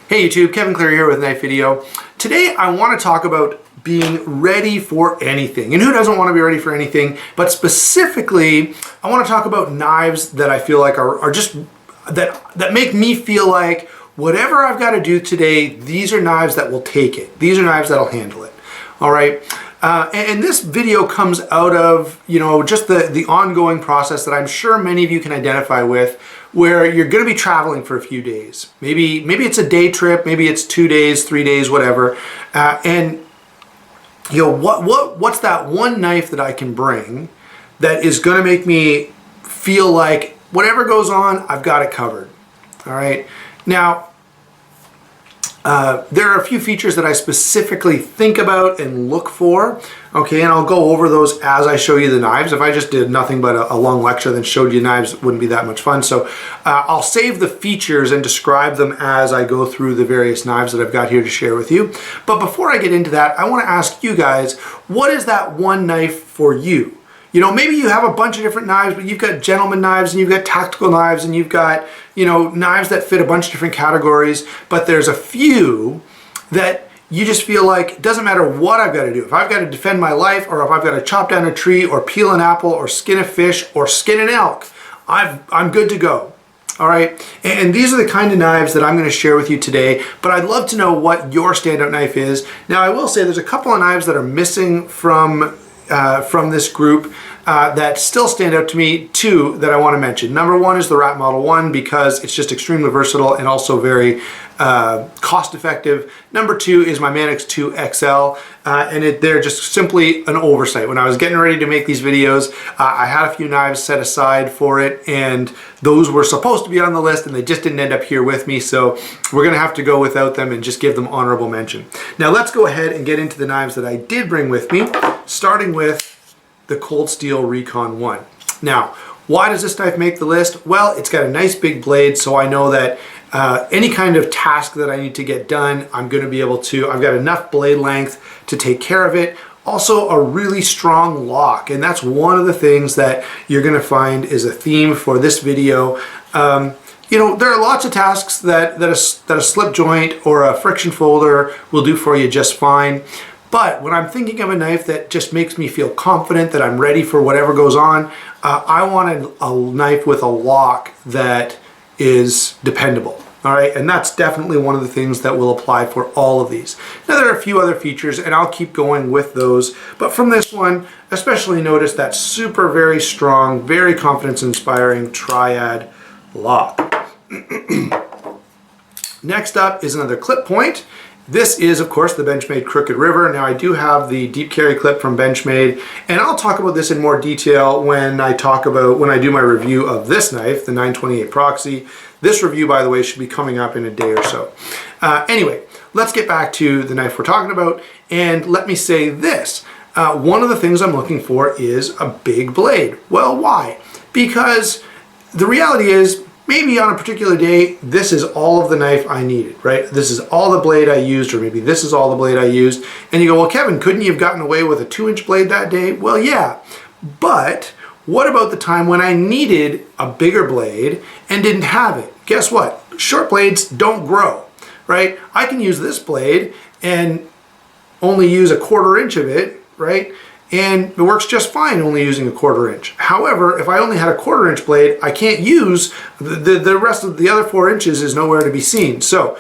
Hey YouTube, Kevin Cleary here with a knife video. Today I want to talk about being ready for anything. And who doesn't want to be ready for anything? But specifically, I want to talk about knives that I feel like are just, that make me feel like whatever I've got to do today, these are knives that will take it. These are knives that'll handle it. All right. And this video comes out of, just the ongoing process that I'm sure many of you can identify with, where you're going to be traveling for a few days. Maybe it's a day trip, maybe it's 2 days, 3 days, whatever. And what's that one knife that I can bring that is going to make me feel like whatever goes on, I've got it covered. All right. Now, there are a few features that I specifically think about and look for, okay, and I'll go over those as I show you the knives. If I just did nothing but a long lecture then showed you knives, it wouldn't be that much fun. So I'll save the features and describe them as I go through the various knives that I've got here to share with you. But before I get into that, I want to ask you guys, what is that one knife for you? Maybe you have a bunch of different knives, but you've got gentleman knives and you've got tactical knives and you've got, knives that fit a bunch of different categories, but there's a few that you just feel like it doesn't matter what I've got to do. If I've got to defend my life, or if I've got to chop down a tree or peel an apple or skin a fish or skin an elk, I'm good to go. All right. And these are the kind of knives that I'm going to share with you today, but I'd love to know what your standout knife is. Now, I will say there's a couple of knives that are missing from this group that still stand out to me, two that I want to mention. Number one is the Rat Model 1 because it's just extremely versatile and also very cost effective. Number two is my Manix 2 XL and they're just simply an oversight. When I was getting ready to make these videos, I had a few knives set aside for it and those were supposed to be on the list and they just didn't end up here with me, so we're going to have to go without them and just give them honorable mention. Now let's go ahead and get into the knives that I did bring with me, starting with the Cold Steel Recon 1. Now, why does this knife make the list? Well, it's got a nice big blade, so I know that any kind of task that I need to get done, I'm going to be able to, I've got enough blade length to take care of it. Also a really strong lock, and that's one of the things that you're going to find is a theme for this video. There are lots of tasks that a slip joint or a friction folder will do for you just fine. But when I'm thinking of a knife that just makes me feel confident that I'm ready for whatever goes on, I want a knife with a lock that is dependable. All right, and that's definitely one of the things that will apply for all of these. Now there are a few other features and I'll keep going with those, but from this one, especially notice that very strong, very confidence inspiring triad lock. Next up is another clip point. This is, of course, the Benchmade Crooked River. Now, I do have the deep carry clip from Benchmade, and I'll talk about this in more detail when I do my review of this knife, the 928 Proxy. This review, by the way, should be coming up in a day or so. Anyway, let's get back to the knife we're talking about, and let me say this. One of the things I'm looking for is a big blade. Well, why? Because the reality is, maybe on a particular day, this is all of the knife I needed, right? This is all the blade I used, or maybe this is all the blade I used. And you go, well, Kevin, couldn't you have gotten away with a 2-inch blade that day? Well, yeah, but what about the time when I needed a bigger blade and didn't have it? Guess what? Short blades don't grow, right? I can use this blade and only use a 1/4 inch of it, right? And it works just fine only using a 1/4 inch. However, if I only had a 1/4 inch blade, I can't use the rest of the other 4 inches is nowhere to be seen. So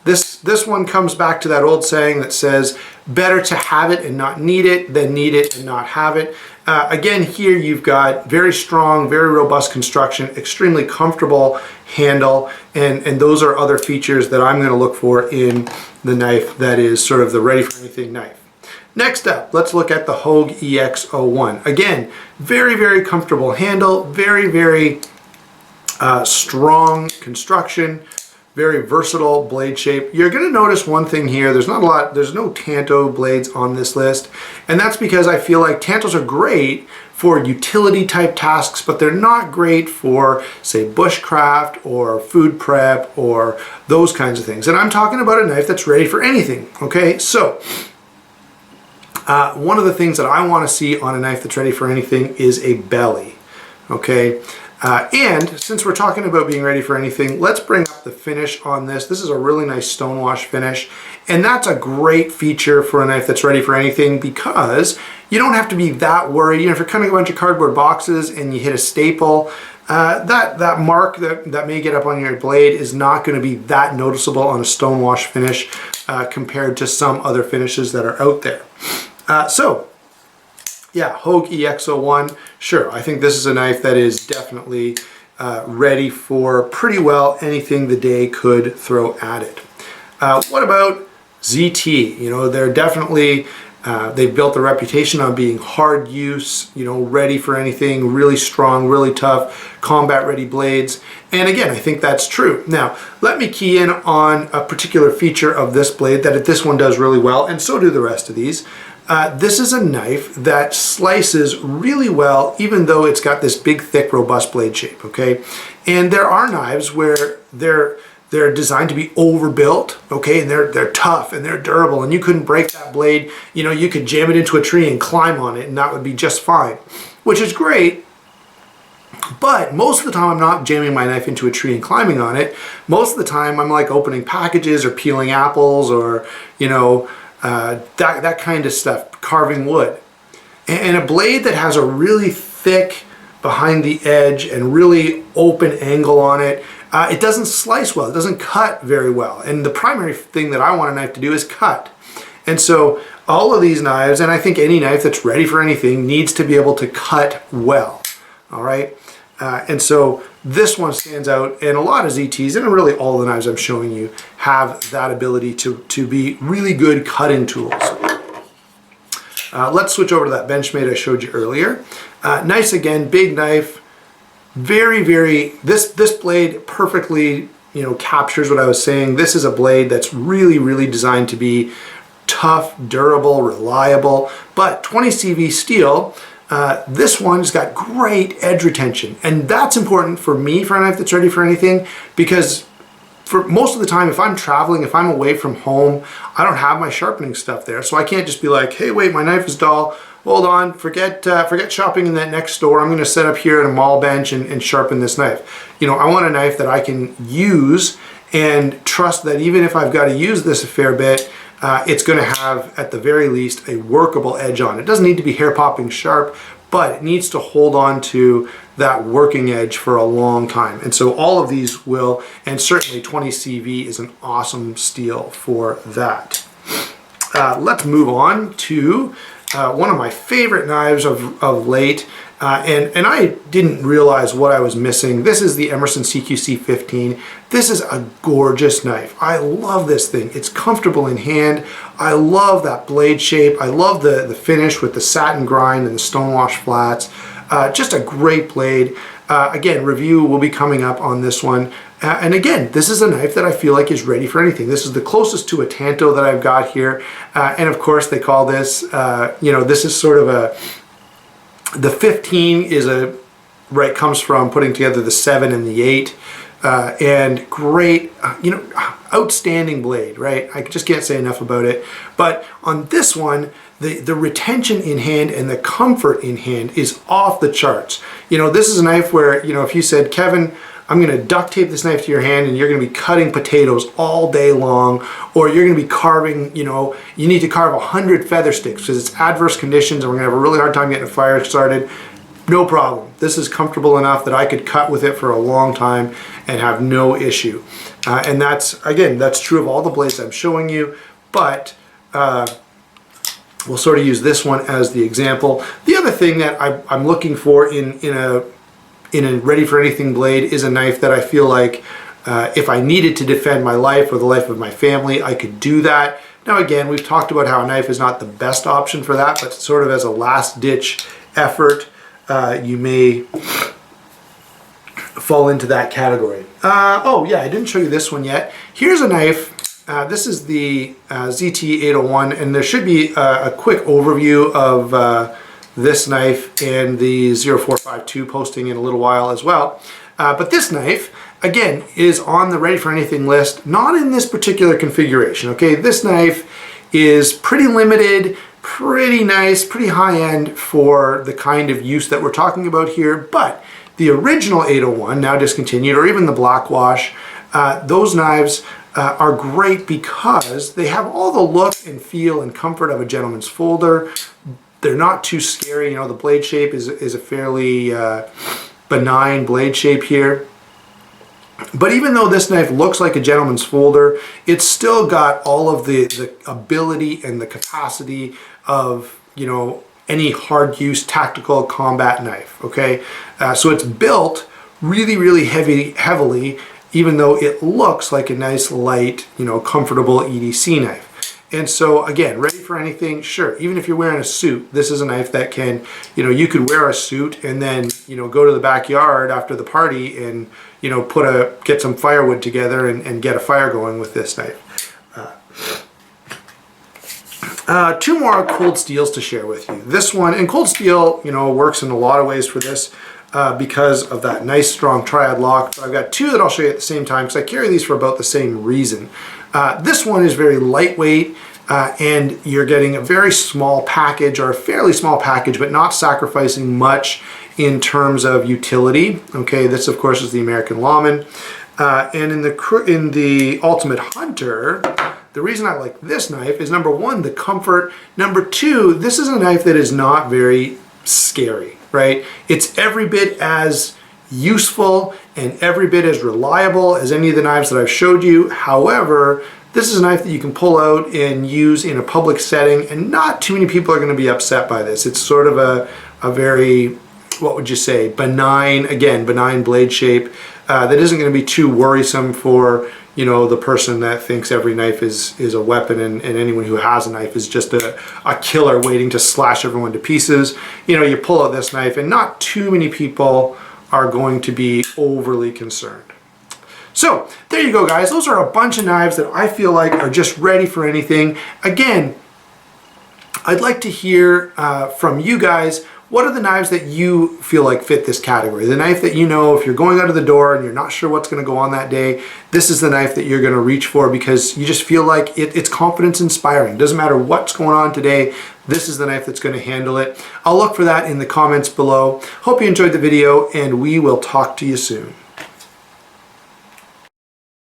this one comes back to that old saying that says, better to have it and not need it than need it and not have it. Again, here you've got very strong, very robust construction, extremely comfortable handle, and those are other features that I'm going to look for in the knife that is sort of the ready for anything knife. Next up, let's look at the Hogue EX01. Again, very, very comfortable handle, very strong construction, very versatile blade shape. You're going to notice one thing here. There's no Tanto blades on this list, and that's because I feel like Tantos are great for utility type tasks, but they're not great for, say, bushcraft or food prep or those kinds of things. And I'm talking about a knife that's ready for anything, okay? So, one of the things that I want to see on a knife that's ready for anything is a belly, okay? And since we're talking about being ready for anything, let's bring up the finish on this. This is a really nice stonewash finish, and that's a great feature for a knife that's ready for anything because you don't have to be that worried. You know, if you're cutting a bunch of cardboard boxes and you hit a staple, that mark that may get up on your blade is not going to be that noticeable on a stonewash finish compared to some other finishes that are out there. Yeah, Hogue EX01, sure, I think this is a knife that is definitely ready for pretty well anything the day could throw at it. What about ZT? You know, they're definitely, they've built a reputation on being hard use, you know, ready for anything, really strong, really tough, combat ready blades. And again, I think that's true. Now, let me key in on a particular feature of this blade that this one does really well, and so do the rest of these. This is a knife that slices really well, even though it's got this big, thick, robust blade shape, okay? And there are knives where they're designed to be overbuilt, okay? And they're tough and they're durable, and you couldn't break that blade. You know, you could jam it into a tree and climb on it, and that would be just fine, which is great. But most of the time I'm not jamming my knife into a tree and climbing on it. Most of the time I'm like opening packages or peeling apples or, you know, that kind of stuff, carving wood. And a blade that has a really thick behind the edge and really open angle on it, it doesn't slice well, it doesn't cut very well. And the primary thing that I want a knife to do is cut. And so all of these knives, and I think any knife that's ready for anything, needs to be able to cut well, all right? And so this one stands out, and a lot of ZTs, and really all the knives I'm showing you, have that ability to be really good cutting tools. Let's switch over to that Benchmade I showed you earlier. Nice again, big knife, very, this blade perfectly, you know, captures what I was saying. This is a blade that's really, really designed to be tough, durable, reliable, but 20 CV steel. This one's got great edge retention, and that's important for me for a knife that's ready for anything, because for most of the time, if I'm traveling, if I'm away from home, I don't have my sharpening stuff there, so I can't just be like, hey, wait, my knife is dull, hold on, forget shopping in that next store, I'm going to set up here at a mall bench and sharpen this knife. You know, I want a knife that I can use and trust that even if I've got to use this a fair bit, it's going to have, at the very least, a workable edge on it. It doesn't need to be hair-popping sharp, but it needs to hold on to that working edge for a long time. And so all of these will, and certainly 20 CV is an awesome steel for that. Let's move on to one of my favorite knives of late, and I didn't realize what I was missing. This is the Emerson CQC 15. This is a gorgeous knife. I love this thing. It's comfortable in hand. I love that blade shape. I love the finish with the satin grind and the stonewash flats. Just a great blade. Again, review will be coming up on this one. And again, this is a knife that I feel like is ready for anything. This is the closest to a Tanto that I've got here. And of course they call this, you know, this is sort of the 15 is comes from putting together the 7 and the 8. And great, you know, outstanding blade, right? I just can't say enough about it. But on this one, the retention in hand and the comfort in hand is off the charts. You know, this is a knife where, you know, if you said, Kevin, I'm going to duct tape this knife to your hand and you're going to be cutting potatoes all day long, or you're going to be carving, you know, you need to carve 100 feather sticks because it's adverse conditions and we're going to have a really hard time getting a fire started. No problem. This is comfortable enough that I could cut with it for a long time and have no issue. And that's, again, that's true of all the blades I'm showing you, but we'll sort of use this one as the example. The other thing that I'm looking for in a ready for anything blade is a knife that I feel like if I needed to defend my life or the life of my family, I could do that. Now again, we've talked about how a knife is not the best option for that, but sort of as a last ditch effort, you may fall into that category. Oh yeah, I didn't show you this one yet. Here's a knife. This is the ZT-801, and there should be a quick overview of this knife and the 0452 posting in a little while as well. But this knife, again, is on the Ready for Anything list, not in this particular configuration, okay? This knife is pretty limited, pretty nice, pretty high-end for the kind of use that we're talking about here, but The original 801, now discontinued, or even the Blackwash, those knives are great because they have all the look and feel and comfort of a gentleman's folder. They're not too scary. You know, the blade shape is a fairly benign blade shape here. But even though this knife looks like a gentleman's folder, it's still got all of the ability and the capacity of, you know, any hard use tactical combat knife, okay? So it's built really heavily, even though it looks like a nice light, you know, comfortable EDC knife. And so again, ready for anything? Sure. Even if you're wearing a suit, this is a knife that can, you know, you could wear a suit and then, you know, go to the backyard after the party and, you know, get some firewood together and get a fire going with this knife. Two more cold steels to share with you. This one, and cold steel, you know, works in a lot of ways for this because of that nice strong triad lock. But I've got two that I'll show you at the same time because I carry these for about the same reason. This one is very lightweight and you're getting a very small package, or a fairly small package, but not sacrificing much in terms of utility. Okay, this of course is the American Lawman. And in the Ultimate Hunter, the reason I like this knife is number one, the comfort. Number two, this is a knife that is not very scary, right? It's every bit as useful and every bit as reliable as any of the knives that I've showed you. However, this is a knife that you can pull out and use in a public setting, and not too many people are going to be upset by this. It's sort of a very, what would you say, benign blade shape that isn't going to be too worrisome for, you know, the person that thinks every knife is a weapon and anyone who has a knife is just a killer waiting to slash everyone to pieces. You know, you pull out this knife and not too many people are going to be overly concerned. So there you go, guys. Those are a bunch of knives that I feel like are just ready for anything. Again, I'd like to hear from you guys. What are the knives that you feel like fit this category? The knife that, you know, if you're going out of the door and you're not sure what's going to go on that day, this is the knife that you're going to reach for because you just feel like it's confidence inspiring. Doesn't matter what's going on today, this is the knife that's going to handle it. I'll look for that in the comments below. Hope you enjoyed the video, and we will talk to you soon.